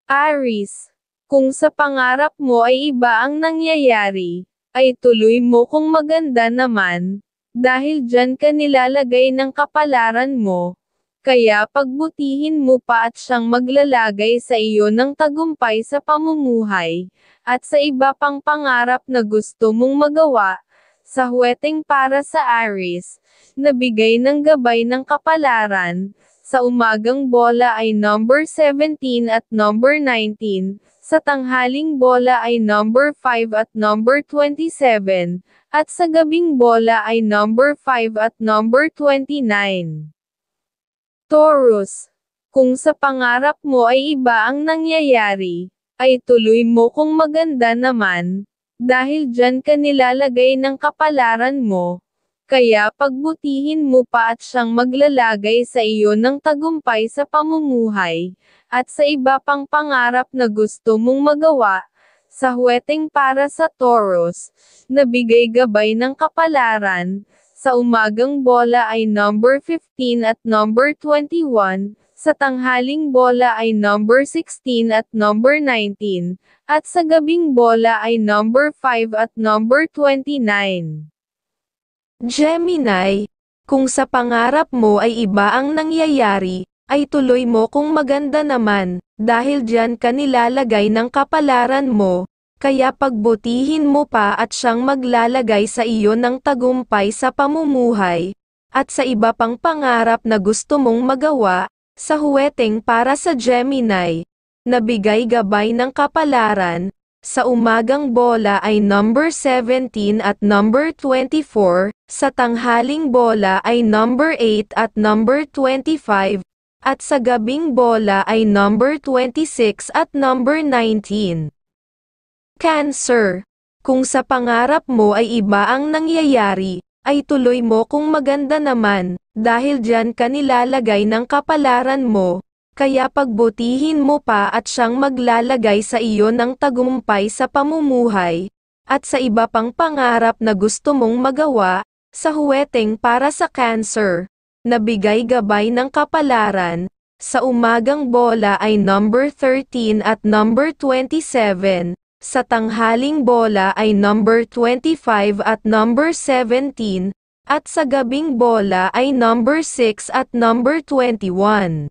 Aries, kung sa pangarap mo ay iba ang nangyayari, ay tuloy mo kung maganda naman, dahil dyan ka nilalagay ng kapalaran mo. Kaya pagbutihin mo pa at siyang maglalagay sa iyo ng tagumpay sa pamumuhay, at sa iba pang pangarap na gusto mong magawa, sa huweteng para sa Aries, na bigay ng gabay ng kapalaran. Sa umagang bola ay number 17 at number 19, sa tanghaling bola ay number 5 at number 27, at sa gabing bola ay number 5 at number 29. Taurus, kung sa pangarap mo ay iba ang nangyayari, ay tuloy mo kung maganda naman, dahil dyan ka nilalagay ng kapalaran mo. Kaya pagbutihin mo pa at siyang maglalagay sa iyo ng tagumpay sa pamumuhay, at sa iba pang pangarap na gusto mong magawa, sa huweteng para sa Taurus, na bigay gabay ng kapalaran. Sa umagang bola ay number 15 at number 21, sa tanghaling bola ay number 16 at number 19, at sa gabing bola ay number 5 at number 29. Gemini, kung sa pangarap mo ay iba ang nangyayari, ay tuloy mo kung maganda naman, dahil dyan ka nilalagay ng kapalaran mo, kaya pagbutihin mo pa at siyang maglalagay sa iyo ng tagumpay sa pamumuhay, at sa iba pang pangarap na gusto mong magawa, sa huweteng para sa Gemini, na bigay gabay ng kapalaran. Sa umagang bola ay number 17 at number 24, sa tanghaling bola ay number 8 at number 25, at sa gabing bola ay number 26 at number 19. Cancer, kung sa pangarap mo ay iba ang nangyayari, ay tuloy mo kung maganda naman, dahil dyan ka nilalagay ng kapalaran mo. Kaya pagbutihin mo pa at siyang maglalagay sa iyo ng tagumpay sa pamumuhay, at sa iba pang pangarap na gusto mong magawa, sa huweteng para sa Cancer, na bigay gabay ng kapalaran. Sa umagang bola ay number 13 at number 27, sa tanghaling bola ay number 25 at number 17, at sa gabing bola ay number 6 at number 21.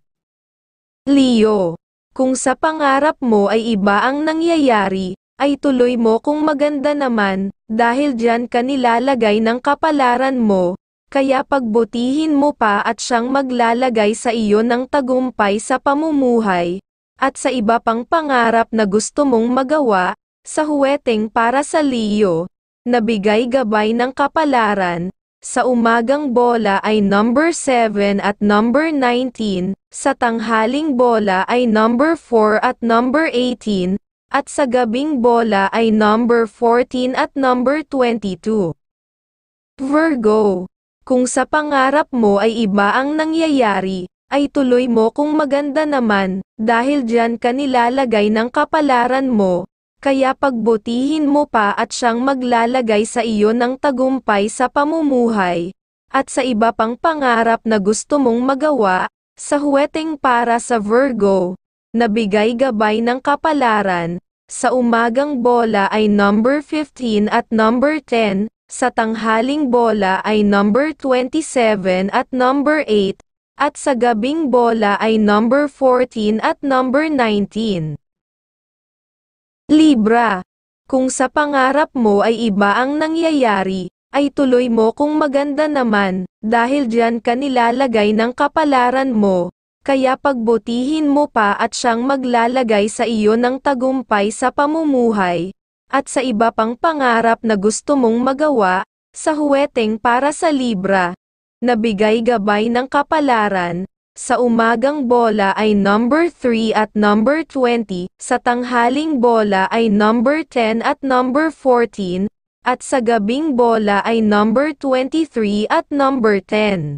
Leo, kung sa pangarap mo ay iba ang nangyayari, ay tuloy mo kung maganda naman, dahil dyan ka nilalagay ng kapalaran mo, kaya pagbutihin mo pa at siyang maglalagay sa iyo ng tagumpay sa pamumuhay, at sa iba pang pangarap na gusto mong magawa, sa huweteng para sa Leo, na bigay gabay ng kapalaran. Sa umagang bola ay number 7 at number 19, sa tanghaling bola ay number 4 at number 18, at sa gabing bola ay number 14 at number 22. Virgo, kung sa pangarap mo ay iba ang nangyayari, ay tuloy mo kung maganda naman, dahil dyan ka nilalagay ng kapalaran mo. Kaya pagbutihin mo pa at siyang maglalagay sa iyo ng tagumpay sa pamumuhay, at sa iba pang pangarap na gusto mong magawa, sa huweteng para sa Virgo, na bigay gabay ng kapalaran. Sa umagang bola ay number 15 at number 10, sa tanghaling bola ay number 27 at number 8, at sa gabing bola ay number 14 at number 19. Libra, kung sa pangarap mo ay iba ang nangyayari, ay tuloy mo kung maganda naman, dahil dyan ka nilalagay ng kapalaran mo, kaya pagbutihin mo pa at siyang maglalagay sa iyo ng tagumpay sa pamumuhay, at sa iba pang pangarap na gusto mong magawa, sa huweteng para sa Libra, na bigay gabay ng kapalaran. Sa umagang bola ay number 3 at number 20, sa tanghaling bola ay number 10 at number 14, at sa gabing bola ay number 23 at number 10.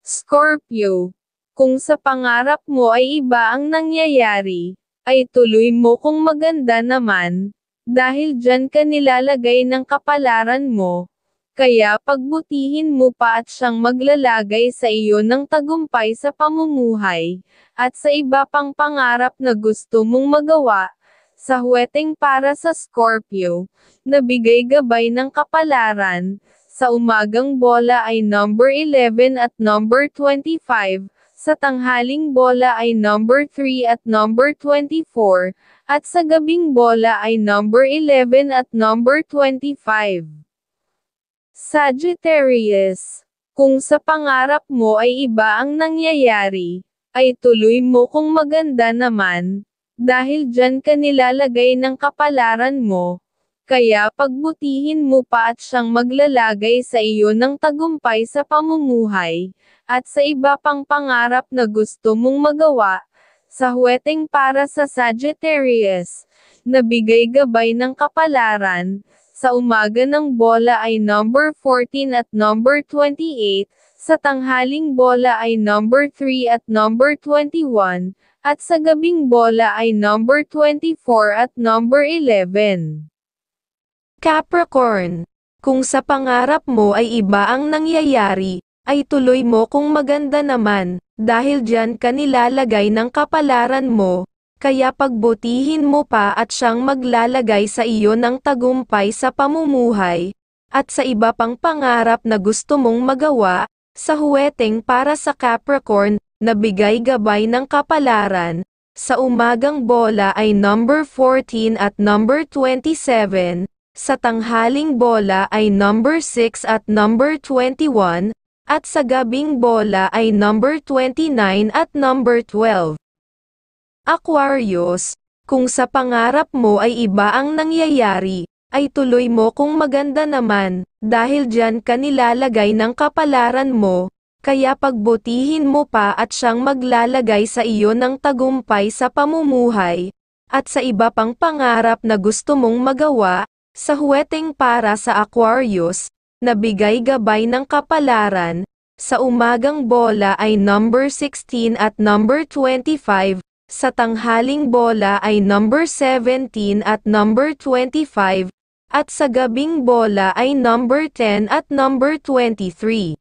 Scorpio, kung sa pangarap mo ay iba ang nangyayari, ay tuloy mo kung maganda naman, dahil dyan ka nilalagay ng kapalaran mo. kaya pagbutihin mo pa at siyang maglalagay sa iyo ng tagumpay sa pamumuhay, at sa iba pang pangarap na gusto mong magawa. Sa huweteng para sa Scorpio, nabigay gabay ng kapalaran, sa umagang bola ay number 11 at number 25, sa tanghaling bola ay number 3 at number 24, at sa gabing bola ay number 11 at number 25. Sagittarius, kung sa pangarap mo ay iba ang nangyayari, ay tuloy mo kung maganda naman, dahil dyan ka nilalagay ng kapalaran mo, kaya pagbutihin mo pa at siyang maglalagay sa iyo ng tagumpay sa pamumuhay, at sa iba pang pangarap na gusto mong magawa. Sa huweteng para sa Sagittarius, nabigay gabay ng kapalaran, sa umaga ng bola ay number 14 at number 28, sa tanghaling bola ay number 3 at number 21, at sa gabing bola ay number 24 at number 11. Capricorn, kung sa pangarap mo ay iba ang nangyayari, ay tuloy mo kung maganda naman, dahil dyan ka nilalagay ng kapalaran mo, kaya pagbutihin mo pa at siyang maglalagay sa iyo ng tagumpay sa pamumuhay, at sa iba pang pangarap na gusto mong magawa. Sa huweteng para sa Capricorn, nabigay gabay ng kapalaran, sa umagang bola ay number 14 at number 27, sa tanghaling bola ay number 6 at number 21, at sa gabing bola ay number 29 at number 12. Aquarius, kung sa pangarap mo ay iba ang nangyayari, ay tuloy mo kung maganda naman, dahil dyan ka nilalagay ng kapalaran mo, kaya pagbutihin mo pa at siyang maglalagay sa iyo ng tagumpay sa pamumuhay, at sa iba pang pangarap na gusto mong magawa. Sa huweteng para sa Aquarius, nabigay gabay ng kapalaran, sa umagang bola ay number 16 at number 25, sa tanghaling bola ay number 17 at number 25, at sa gabing bola ay number 10 at number 23.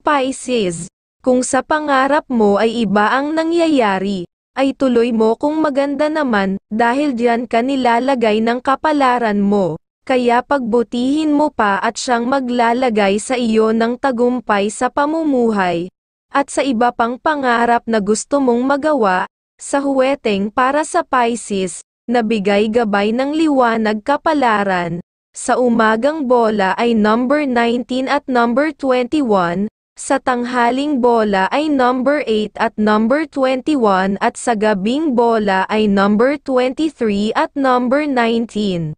Pisces, kung sa pangarap mo ay iba ang nangyayari, ay tuloy mo kung maganda naman, dahil dyan ka nilalagay ng kapalaran mo, kaya pagbutihin mo pa at siyang maglalagay sa iyo ng tagumpay sa pamumuhay, at sa iba pang pangarap na gusto mong magawa. Sa huweteng para sa Pisces, nabigay gabay ng liwanag kapalaran, sa umagang bola ay number 19 at number 21, sa tanghaling bola ay number 8 at number 21 at sa gabing bola ay number 23 at number 19.